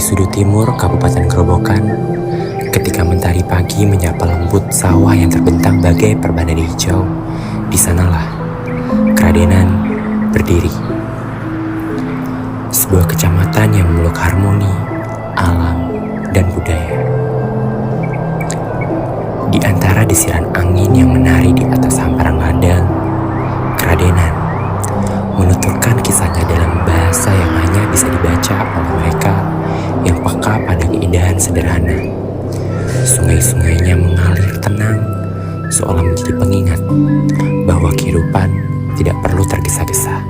sudut timur Kabupaten Grobogan, ketika mentari pagi menyapa lembut sawah yang terbentang bagai perbanan hijau, di sanalah Kradenan berdiri. Sebuah kecamatan yang memeluk harmoni, alam, dan budaya. Di antara desiran angin yang menari di atas hamparan ladang, Kradenan menuturkan kisahnya dalam bahasa yang hanya bisa dibaca oleh mereka yang peka pada keindahan sederhana. Sungai-sungainya mengalir tenang, seolah menjadi pengingat bahwa kehidupan tidak perlu tergesa-gesa.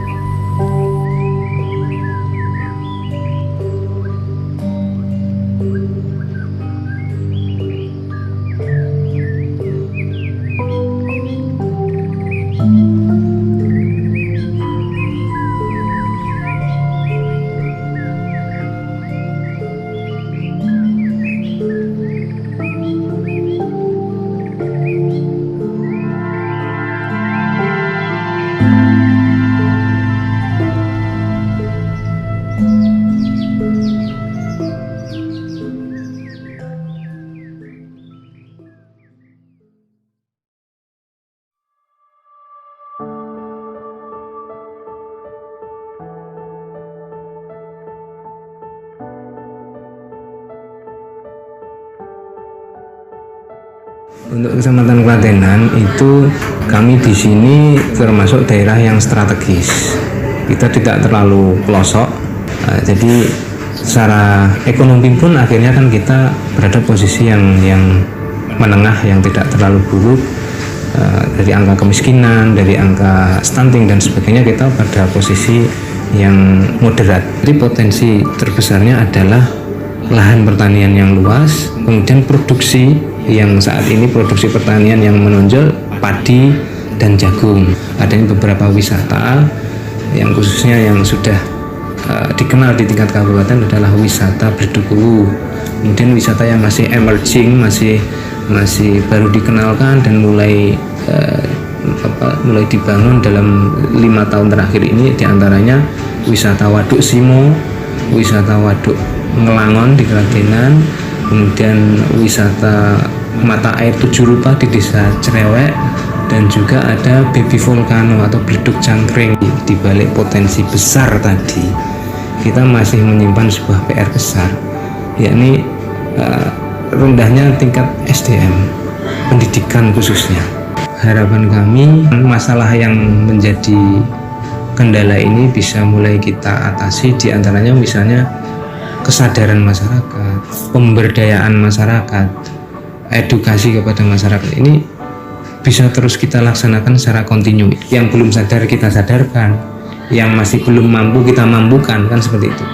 Untuk Kecamatan Kradenan itu kami di sini termasuk daerah yang strategis. Kita tidak terlalu pelosok, jadi secara ekonomi pun akhirnya kan kita berada posisi yang menengah, yang tidak terlalu buruk. Dari angka kemiskinan, dari angka stunting dan sebagainya, kita pada posisi yang moderat. Jadi potensi terbesarnya adalah lahan pertanian yang luas, kemudian produksi yang saat ini produksi pertanian yang menonjol padi dan jagung. Adanya beberapa wisata yang khususnya yang sudah dikenal di tingkat kabupaten adalah wisata Berdukulu. Kemudian wisata yang masih emerging, masih baru dikenalkan dan mulai dibangun dalam 5 tahun terakhir ini, diantaranya wisata Waduk Simo, wisata Waduk Ngelangon di Kradenan, kemudian wisata mata air 7 rupa di desa Cerewek, dan juga ada baby volcano atau beleduk cangkring. Di balik potensi besar tadi, kita masih menyimpan sebuah PR besar, yakni rendahnya tingkat SDM, pendidikan khususnya. Harapan kami masalah yang menjadi kendala ini bisa mulai kita atasi, diantaranya misalnya kesadaran masyarakat, pemberdayaan masyarakat, edukasi kepada masyarakat ini bisa terus kita laksanakan secara kontinu. Yang belum sadar kita sadarkan, yang masih belum mampu kita mampukan, kan seperti itu.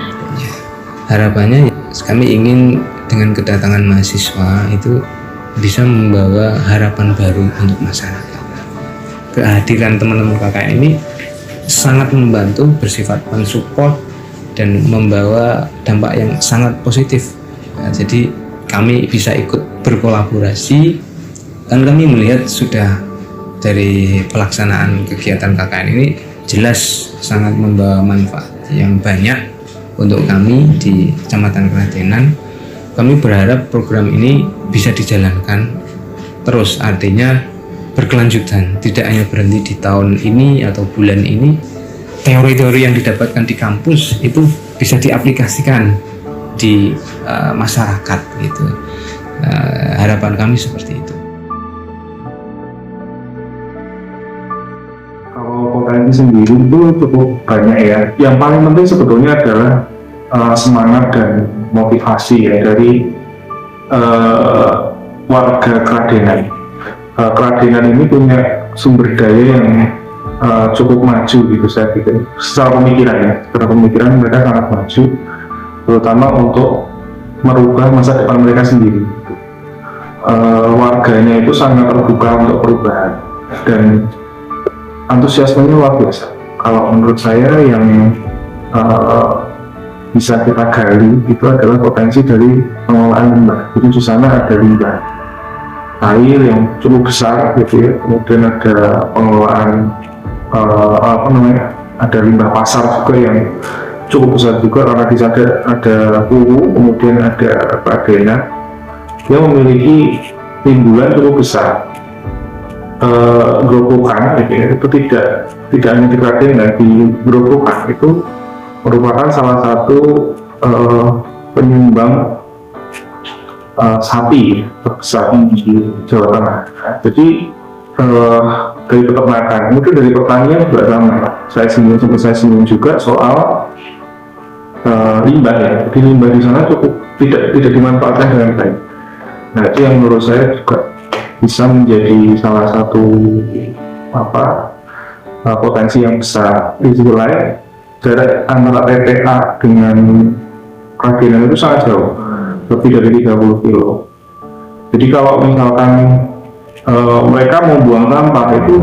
Harapannya kami ingin dengan kedatangan mahasiswa itu bisa membawa harapan baru untuk masyarakat. Kehadiran teman-teman KKN ini sangat membantu, bersifat mensupport dan membawa dampak yang sangat positif. Jadi kami bisa ikut berkolaborasi, dan kami melihat sudah dari pelaksanaan kegiatan KKN ini jelas sangat membawa manfaat yang banyak untuk kami di Kecamatan Kradenan. Kami berharap program ini bisa dijalankan terus, artinya berkelanjutan, tidak hanya berhenti di tahun ini atau bulan ini. Teori-teori yang didapatkan di kampus itu bisa diaplikasikan di masyarakat gitu. Harapan kami seperti itu. Kalau potensi sendiri itu cukup banyak ya. Yang paling penting sebetulnya adalah semangat dan motivasi ya dari warga Kradenan. Kradenan ini punya sumber daya yang cukup maju gitu, saya pikir secara pemikiran mereka sangat maju, terutama untuk merubah masa depan mereka sendiri. Warganya itu sangat terbuka untuk perubahan dan antusiasmenya luar biasa. Kalau menurut saya yang bisa kita gali itu adalah potensi dari pengelolaan limbah. Jadi di sana ada limbah air yang cukup besar gitu ya, kemudian ada pengelolaan ada limbah pasar juga yang cukup besar juga karena di sana ada Kuwu, kemudian ada Kradenan yang memiliki timbulan cukup besar. Grobogan itu tidak hanya di Kradenan, di Grobogan itu merupakan salah satu penyumbang sapi terbesar di Jawa Tengah. Jadi dari peternakan, mungkin dari pertanian juga sama. Saya singgung juga soal limbah ya. Jadi limbah di sana cukup tidak dimanfaatkan dengan baik. Nah, itu yang menurut saya juga bisa menjadi salah satu potensi yang besar. Di sisi lain, jarak antara TPA dengan Kradenan itu sangat jauh, lebih dari 30 kilo. Jadi kalau misalkan mereka mau buang sampah itu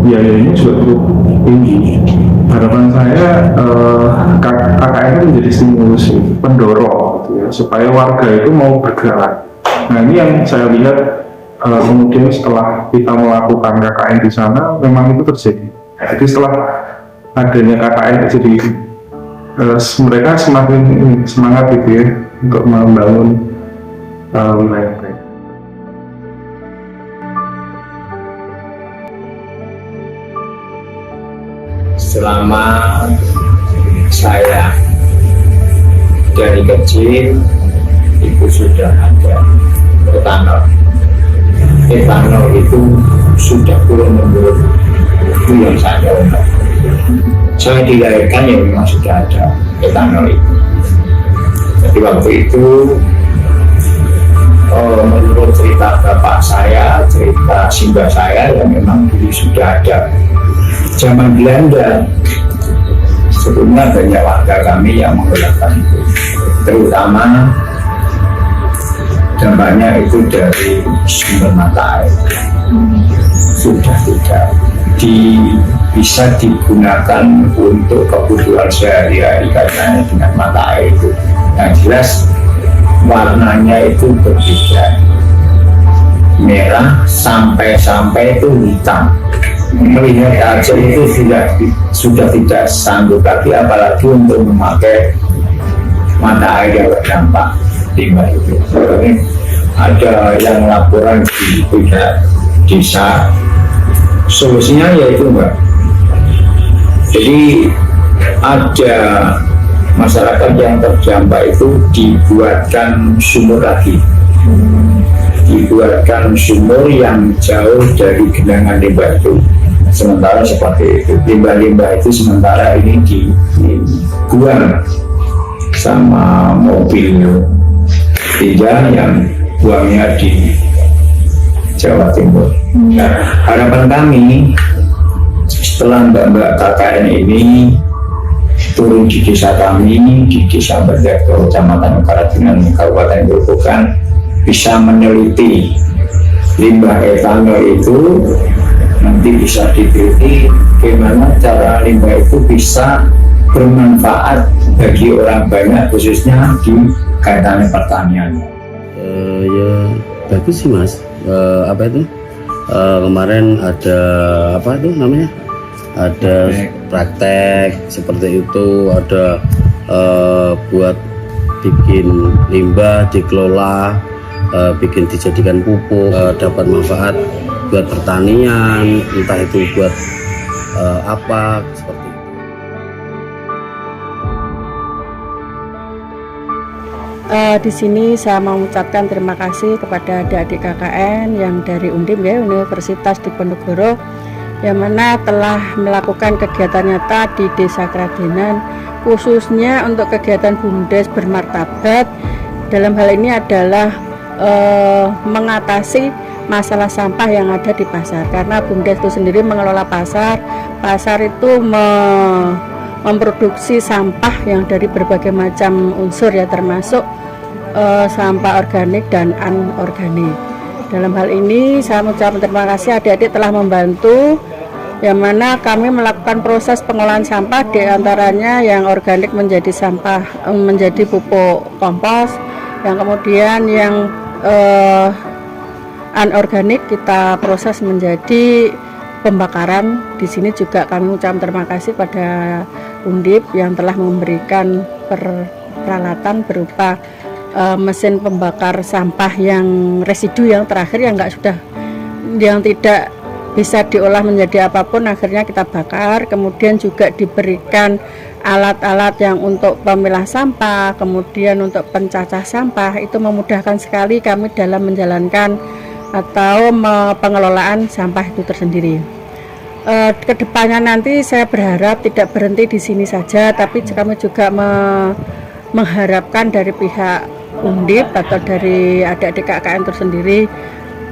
biayanya juga cukup tinggi. Harapan saya KKN itu menjadi stimulus pendorong gitu ya, supaya warga itu mau bergerak. Nah, ini yang saya lihat kemudian setelah kita melakukan KKN di sana memang itu terjadi. Jadi setelah adanya KKN jadi mereka semakin semangat gitu ya untuk membangun wilayah mereka. Selama saya dari kecil itu sudah ada etanol. Etanol itu sudah turun-menurun itu yang saya tahu. Saya dilahirkan ya memang sudah ada etanol itu. Jadi waktu itu menurut cerita bapak saya, cerita simbah saya yang memang dulu sudah ada. Zaman Belanda sebelumnya banyak warga kami yang menggunakan itu, terutama dampaknya itu dari sumber mata air sudah tidak bisa digunakan untuk kebutuhan sehari-hari karena dengan mata air itu yang jelas warnanya itu berbeda, merah sampai itu hitam. Melihat aja itu sudah tidak sanggup lagi, apalagi untuk memakai mata air yang berdampak limbah itu. Ada yang laporan di desa, solusinya yaitu Mbak, jadi ada masyarakat yang terdampak itu dibuatkan sumur lagi, dibuatkan sumur yang jauh dari genangan limbah itu. Sementara seperti itu, limbah-limbah itu sementara ini dibuang sama mobil tiga yang buangnya di Jawa Timur. Nah, harapan kami setelah mbak-mbak KKN ini turun di desa kami, di desa Berdeko, Kecamatan Kradenan, Kabupaten Grobogan, bisa meneliti limbah etanol itu, nanti bisa diteliti bagaimana cara limbah itu bisa bermanfaat bagi orang banyak, khususnya di kaitannya pertanian. Ya bagus sih Mas. Apa itu kemarin ada apa itu namanya, ada praktek seperti itu, ada buat bikin limbah dikelola, bikin dijadikan pupuk, dapat manfaat buat pertanian, entah itu buat apa seperti itu. Di sini saya mau mengucapkan terima kasih kepada adik-adik KKN yang dari Undip ya, Universitas Diponegoro, yang mana telah melakukan kegiatan nyata di Desa Kradenan, khususnya untuk kegiatan BUMDes bermartabat. Dalam hal ini adalah mengatasi masalah sampah yang ada di pasar, karena BUMDes itu sendiri mengelola pasar itu memproduksi sampah yang dari berbagai macam unsur ya, termasuk sampah organik dan anorganik. Dalam hal ini saya mengucapkan terima kasih adik-adik telah membantu, yang mana kami melakukan proses pengolahan sampah, diantaranya yang organik menjadi sampah, menjadi pupuk kompos, yang kemudian yang anorganik kita proses menjadi pembakaran. Di sini juga kami mengucapkan terima kasih pada Undip yang telah memberikan peralatan berupa mesin pembakar sampah yang residu yang terakhir yang tidak bisa diolah menjadi apapun, akhirnya kita bakar. Kemudian juga diberikan alat-alat yang untuk pemilah sampah, kemudian untuk pencacah sampah. Itu memudahkan sekali kami dalam menjalankan atau pengelolaan sampah itu tersendiri. Kedepannya nanti saya berharap tidak berhenti di sini saja, tapi kami juga mengharapkan dari pihak Undip atau dari adik-adik KKN itu sendiri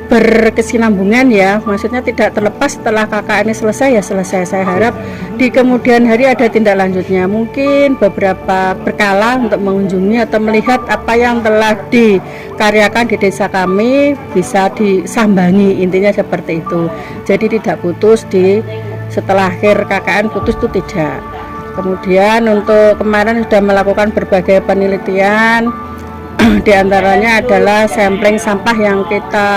berkesinambungan ya, maksudnya tidak terlepas setelah KKN ini selesai ya selesai. Saya harap di kemudian hari ada tindak lanjutnya, mungkin beberapa berkala untuk mengunjungi atau melihat apa yang telah dikaryakan di desa kami bisa disambangi, intinya seperti itu. Jadi tidak putus setelah akhir KKN putus itu tidak. Kemudian untuk kemarin sudah melakukan berbagai penelitian. Di antaranya adalah sampling sampah yang kita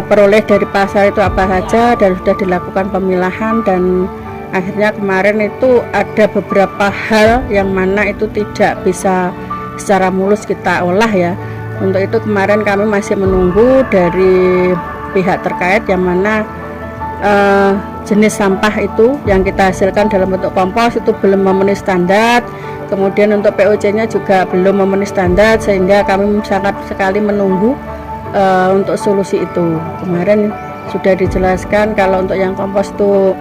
peroleh dari pasar itu apa saja, dan sudah dilakukan pemilahan, dan akhirnya kemarin itu ada beberapa hal yang mana itu tidak bisa secara mulus kita olah ya. Untuk itu kemarin kami masih menunggu dari pihak terkait yang mana jenis sampah itu yang kita hasilkan dalam bentuk kompos itu belum memenuhi standar. Kemudian untuk POC-nya juga belum memenuhi standar, sehingga kami sangat sekali menunggu untuk solusi itu. Kemarin sudah dijelaskan kalau untuk yang kompos itu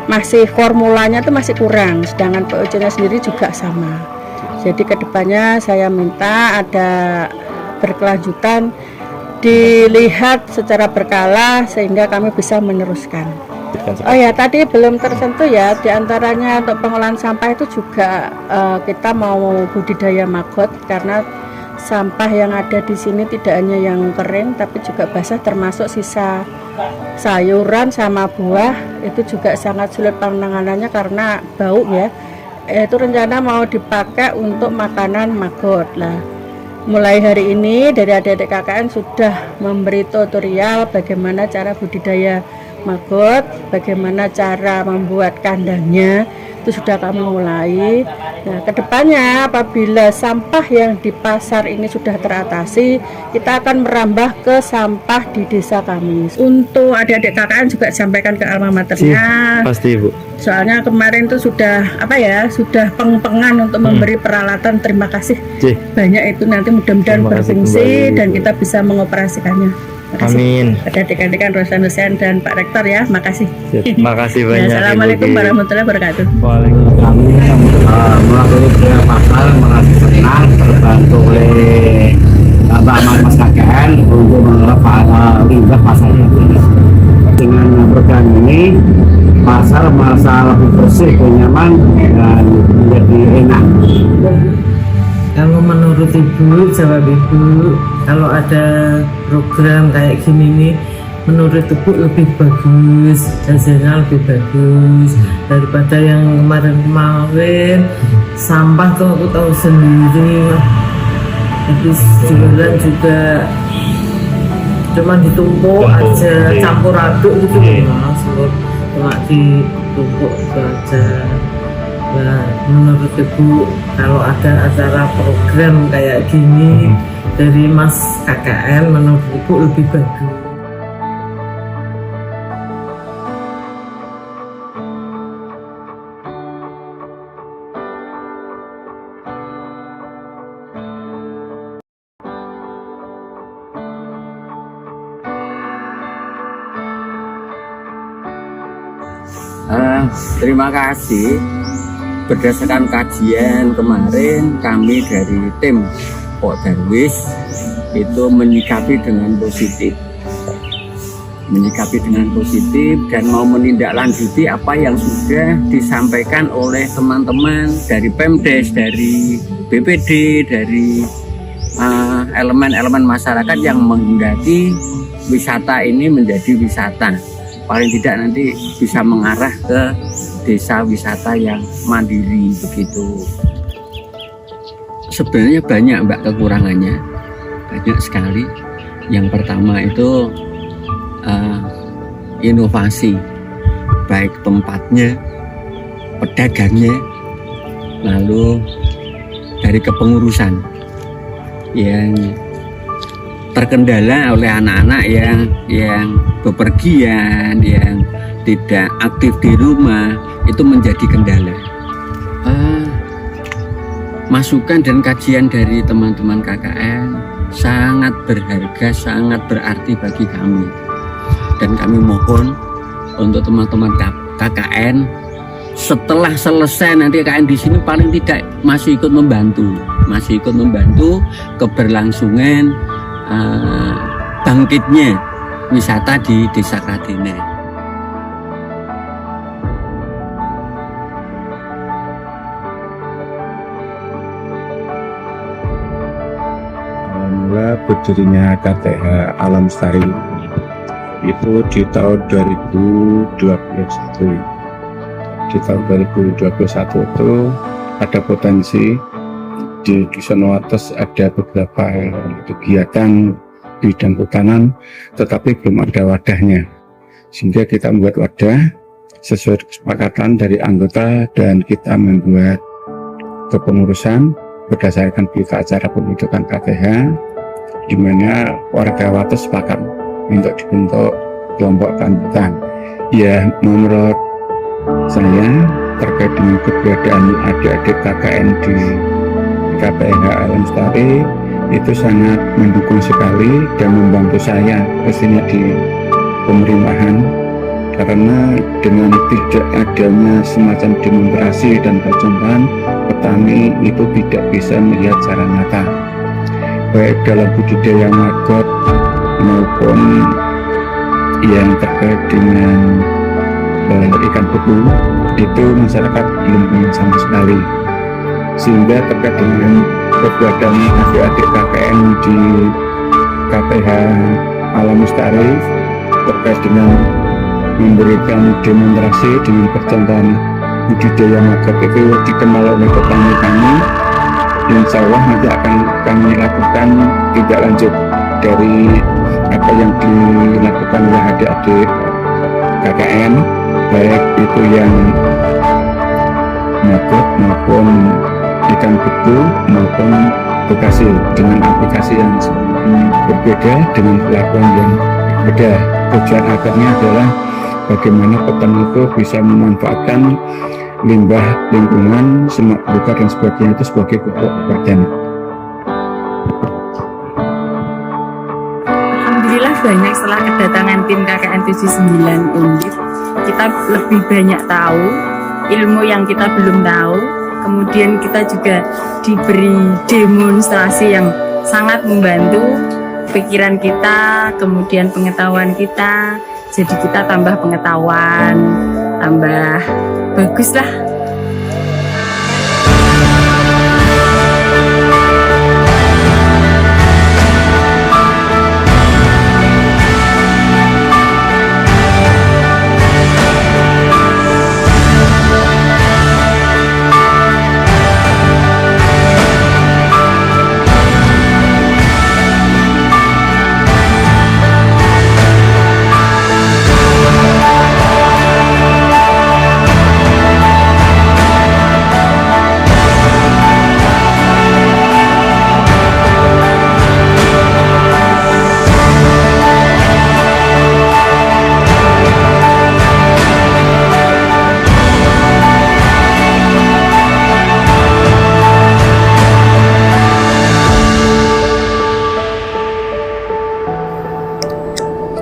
masih formulanya itu masih kurang, sedangkan POC-nya sendiri juga sama. Jadi kedepannya saya minta ada berkelanjutan, dilihat secara berkala sehingga kami bisa meneruskan. Oh ya, tadi belum tersentuh ya, diantaranya untuk pengolahan sampah itu juga kita mau budidaya maggot, karena sampah yang ada di sini tidak hanya yang kering tapi juga basah, termasuk sisa sayuran sama buah itu juga sangat sulit penanganannya karena bau ya. Itu rencana mau dipakai untuk makanan maggot lah. Mulai hari ini dari adik-adik KKN sudah memberi tutorial bagaimana cara budidaya maggot, bagaimana cara membuat kandangnya, itu sudah kami mulai. Nah, kedepannya apabila sampah yang di pasar ini sudah teratasi, kita akan merambah ke sampah di desa kami. Untuk adik-adik KKN juga sampaikan ke alma maternya. Pasti Ibu. Soalnya kemarin itu sudah sudah peng-pengan untuk memberi peralatan. Terima kasih banyak, itu nanti mudah-mudahan berfungsi dan kita bisa mengoperasikannya. Amin. Ada adik-adik dosen-dosen dan Pak Rektor ya, makasih. Terima kasih banyak. Assalamualaikum warahmatullahi wabarakatuh. Waalaikumsalam. Kami melalui dengan pasar merasa senang terbantu oleh Mbak Mas KKN untuk mengelola limbah pasar ini. Dengan program ini pasar merasa lebih bersih, nyaman dan menjadi enak. Kalau menurut Ibu, jawab Ibu, kalau ada program kayak gini nih, menurut Ibu lebih bagus, hasilnya lebih bagus daripada yang kemarin-kemarin. Sampah tuh aku tahu sendiri, habis jualan juga cuma ditumpuk aja, campur aduk gitu Mas, cuma ditumpuk gitu aja. Nah, menurut Ibu kalau ada acara program kayak gini dari Mas KKN, menurut Ibu lebih bagus. Terima kasih. Berdasarkan kajian kemarin, kami dari tim Pok Darwis itu menyikapi dengan positif dan mau menindaklanjuti apa yang sudah disampaikan oleh teman-teman dari Pemdes, dari BPD, dari elemen-elemen masyarakat yang menghendaki wisata ini menjadi wisata. Paling tidak nanti bisa mengarah ke desa wisata yang mandiri begitu. Sebenarnya banyak Mbak kekurangannya, banyak sekali. Yang pertama itu inovasi, baik tempatnya, pedagangnya, lalu dari kepengurusan yang terkendala oleh anak-anak yang bepergian, yang tidak aktif di rumah, itu menjadi kendala. Masukan dan kajian dari teman-teman KKN sangat berharga, sangat berarti bagi kami. Dan kami mohon untuk teman-teman KKN, setelah selesai nanti KKN di sini paling tidak masih ikut membantu keberlangsungan bangkitnya wisata di Desa Kradenan. Mula berdirinya KTH Alam Lestari itu di tahun 2021. Di tahun 2021 itu ada potensi di Dusun Wates, ada beberapa kegiatan bidang hutanan, tetapi belum ada wadahnya, sehingga kita membuat wadah sesuai kesepakatan dari anggota dan kita membuat kepengurusan berdasarkan berita acara pembentukan KTH, di mana warga Wates sepakat untuk dibentuk kelompok lanjutan. Ya, menurut saya terkait dengan keberadaan adik-adik KKN di KPH Alam Lestari itu sangat mendukung sekali dan membantu saya pastinya di pemerintahan, karena dengan tidak adanya semacam demonstrasi dan perjumpaan, petani itu tidak bisa melihat secara nyata baik dalam budidaya maggot maupun yang terkait dengan ikan beku, itu masyarakat belum punya sama sekali. Sehingga terkait dengan keberadaan adik-adik KKN di KPH Alam Lestari terkait dengan memberikan demonstrasi dengan percontohan budidaya maggot itu dikenal oleh petani kami, insya Allah nanti akan kami lakukan tindak lanjut dari apa yang dilakukan oleh adik-adik KKN, baik itu yang maggot maupun ikan beku maupun bekasi, dengan aplikasi yang berbeda, dengan pelakuan yang berbeda. Tujuan akhirnya adalah bagaimana petani itu bisa memanfaatkan limbah lingkungan, semak belukar dan sebagainya itu sebagai pupuk organik. Alhamdulillah banyak setelah kedatangan tim KKN 79 Undip, kita lebih banyak tahu ilmu yang kita belum tahu. Kemudian kita juga diberi demonstrasi yang sangat membantu pikiran kita, kemudian pengetahuan kita. Jadi kita tambah pengetahuan, tambah bagus lah.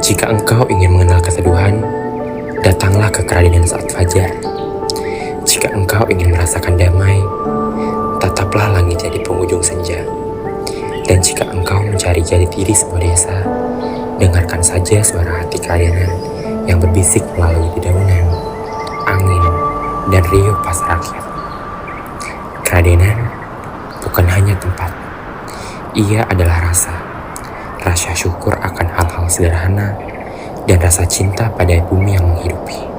Jika engkau ingin mengenal keteduhan, datanglah ke Kradenan saat fajar. Jika engkau ingin merasakan damai, tataplah langit jadi penghujung senja. Dan jika engkau mencari jati diri sebuah desa, dengarkan saja suara hati Kradenan yang berbisik melalui dedaunan, angin, dan riuh pasar rakyat. Kradenan bukan hanya tempat, ia adalah rasa syukur akan hal-hal sederhana, dan rasa cinta pada bumi yang menghidupi.